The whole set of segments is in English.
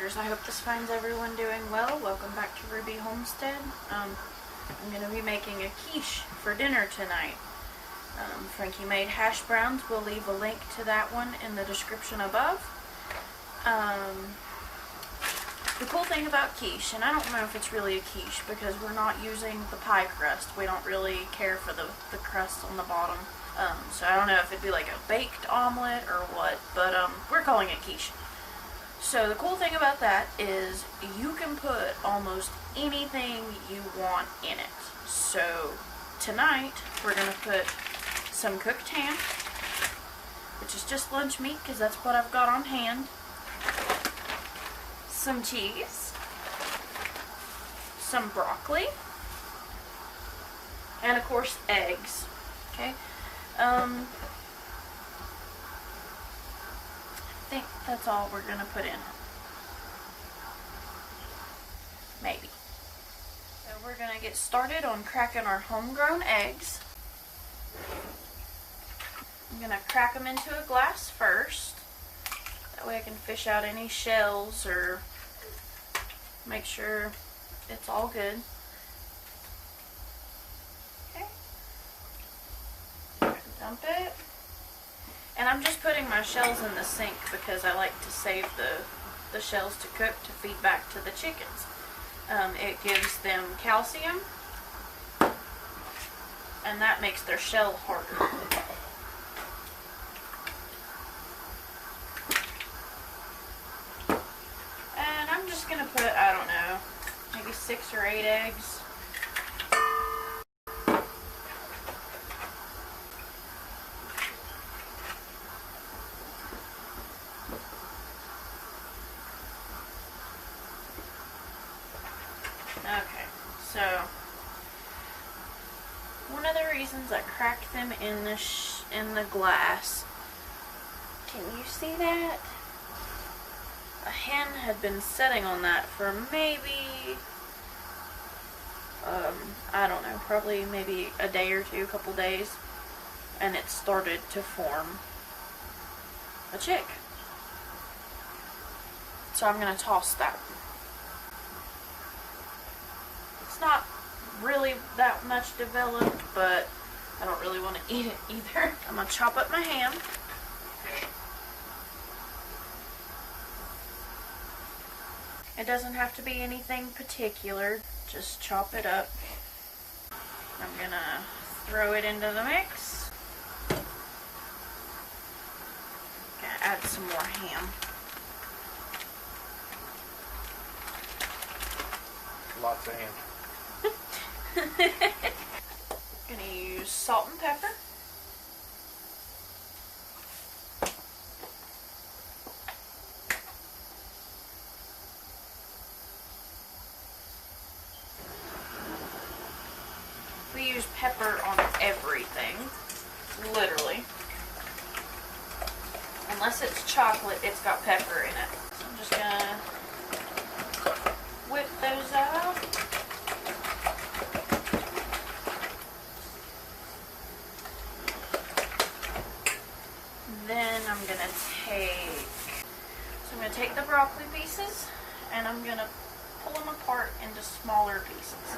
supporters. I hope this finds everyone doing well. Welcome back to Ruby Homestead. I'm going to be making a quiche for dinner tonight. Frankie made hash browns. We'll leave a link to that one in the description above. The cool thing about quiche, and I don't know if it's really a quiche because we're not using the pie crust. We don't really care for the crust on the bottom. So I don't know if it'd be like a baked omelet or what, but we're calling it quiche. So the cool thing about that is you can put almost anything you want in it. So tonight we're going to put some cooked ham, which is just lunch meat because that's what I've got on hand, some cheese, some broccoli, and of course eggs. Okay. I think that's all we're going to put in. Maybe. So we're going to get started on cracking our homegrown eggs. I'm going to crack them into a glass first. That way I can fish out any shells or make sure it's all good. Dump it. And I'm just putting my shells in the sink because I like to save the shells to cook to feed back to the chickens. It gives them calcium and that makes their shell harder. And I'm just going to put, I don't know, maybe 6 or 8 eggs. Okay, so one of the reasons I cracked them in the glass, can you see that? A hen had been sitting on that for maybe, I don't know, probably maybe a day or two, a couple days, and it started to form a chick. So I'm going to toss that. It's not really that much developed, but I don't really want to eat it either. I'm going to chop up my ham. It doesn't have to be anything particular, just chop it up. I'm going to throw it into the mix. Gonna add some more ham. Lots of ham. Gonna use salt and pepper. We use pepper on everything, literally. Unless it's chocolate, it's got pepper in it. So I'm just gonna whip those out. Then I'm going to take the broccoli pieces and I'm going to pull them apart into smaller pieces.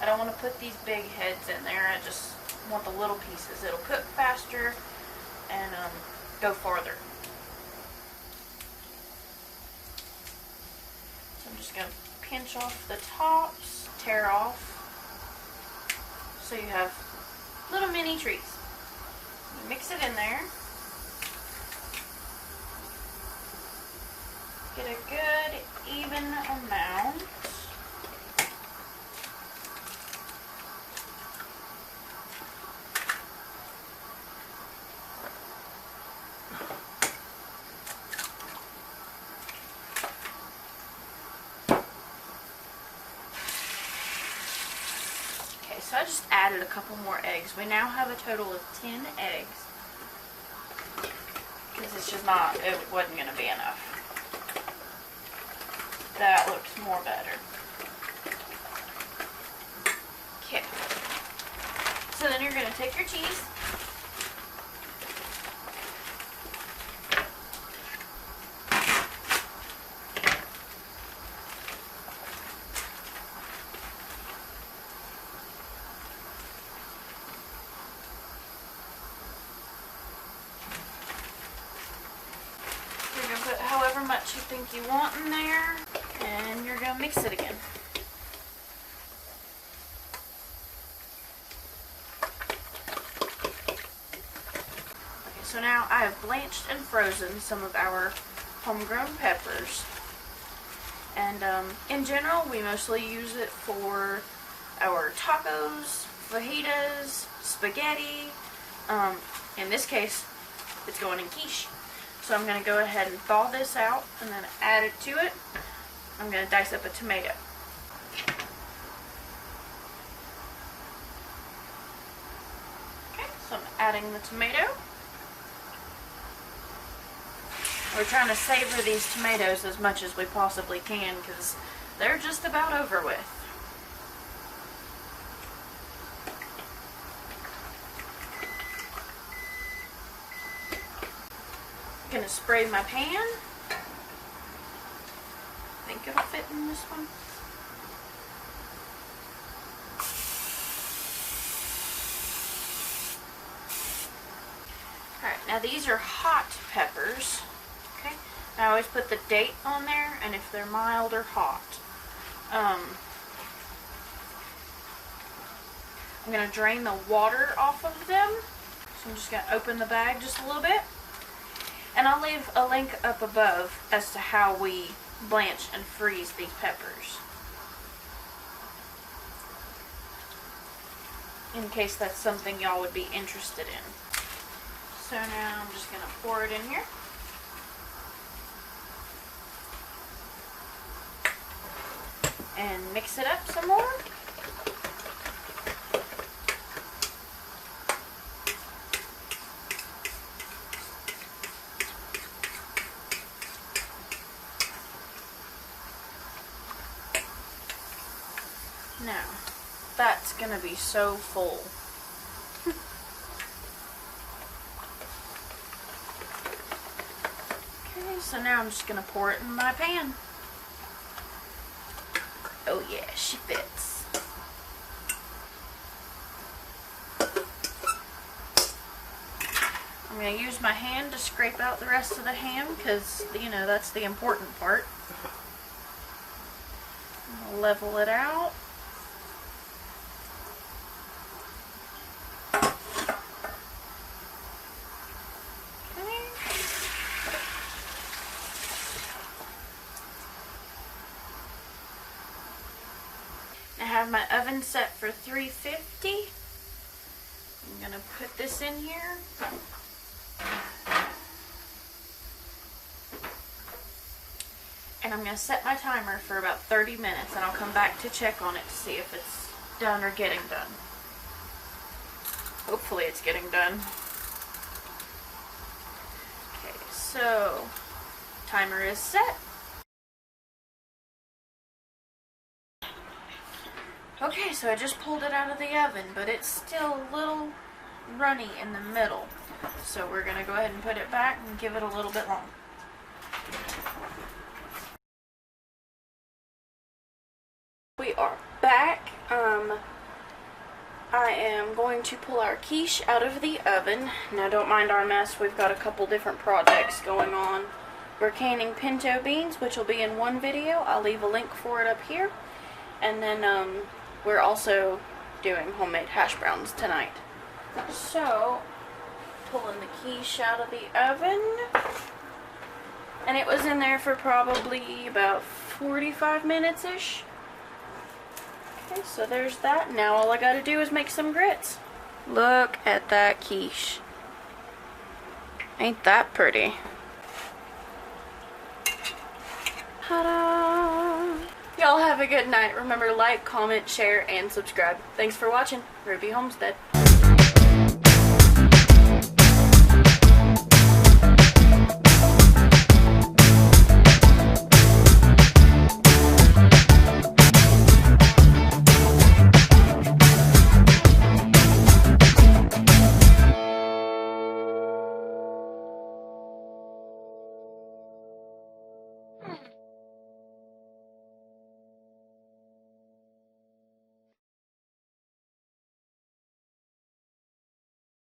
I don't want to put these big heads in there. I just want the little pieces. It'll cook faster and go farther. So I'm just going to pinch off the tops, tear off, so you have little mini trees. Mix it in there. Get a good, even amount. Okay, so I just added a couple more eggs. We now have a total of 10 eggs. Because it's just not, it wasn't going to be enough. That looks more better. Okay. So then you're going to take your cheese. much you think you want in there, and you're going to mix it again. Okay, so now I have blanched and frozen some of our homegrown peppers. And in general, we mostly use it for our tacos, fajitas, spaghetti. In this case, it's going in quiche. So I'm going to go ahead and thaw this out and then add it to it. I'm going to dice up a tomato. Okay, so I'm adding the tomato. We're trying to savor these tomatoes as much as we possibly can because they're just about over with. I'm going to spray my pan. I think it'll fit in this one. Alright, now these are hot peppers. Okay, I always put the date on there and if they're mild or hot. I'm going to drain the water off of them. So I'm just going to open the bag just a little bit. And I'll leave a link up above as to how we blanch and freeze these peppers, in case that's something y'all would be interested in. So now I'm just going to pour it in here. And mix it up some more. Now, that's going to be so full. Okay, so now I'm just going to pour it in my pan. Oh yeah, she fits. I'm going to use my hand to scrape out the rest of the ham because, you know, that's the important part. I'll level it out. I have my oven set for 350. I'm going to put this in here. And I'm going to set my timer for about 30 minutes and I'll come back to check on it to see if it's done or getting done. Hopefully it's getting done. Okay, so timer is set. Okay, so I just pulled it out of the oven, but it's still a little runny in the middle. So we're going to go ahead and put it back and give it a little bit longer. We are back. I am going to pull our quiche out of the oven. Now don't mind our mess, we've got a couple different projects going on. We're canning pinto beans, which will be in one video. I'll leave a link for it up here. And then we're also doing homemade hash browns tonight. So, pulling the quiche out of the oven. And it was in there for probably about 45 minutes-ish. Okay, so there's that. Now all I gotta do is make some grits. Look at that quiche. Ain't that pretty? Ta-da! Y'all have a good night. Remember, like, comment, share, and subscribe. Thanks for watching. Ruby Homestead.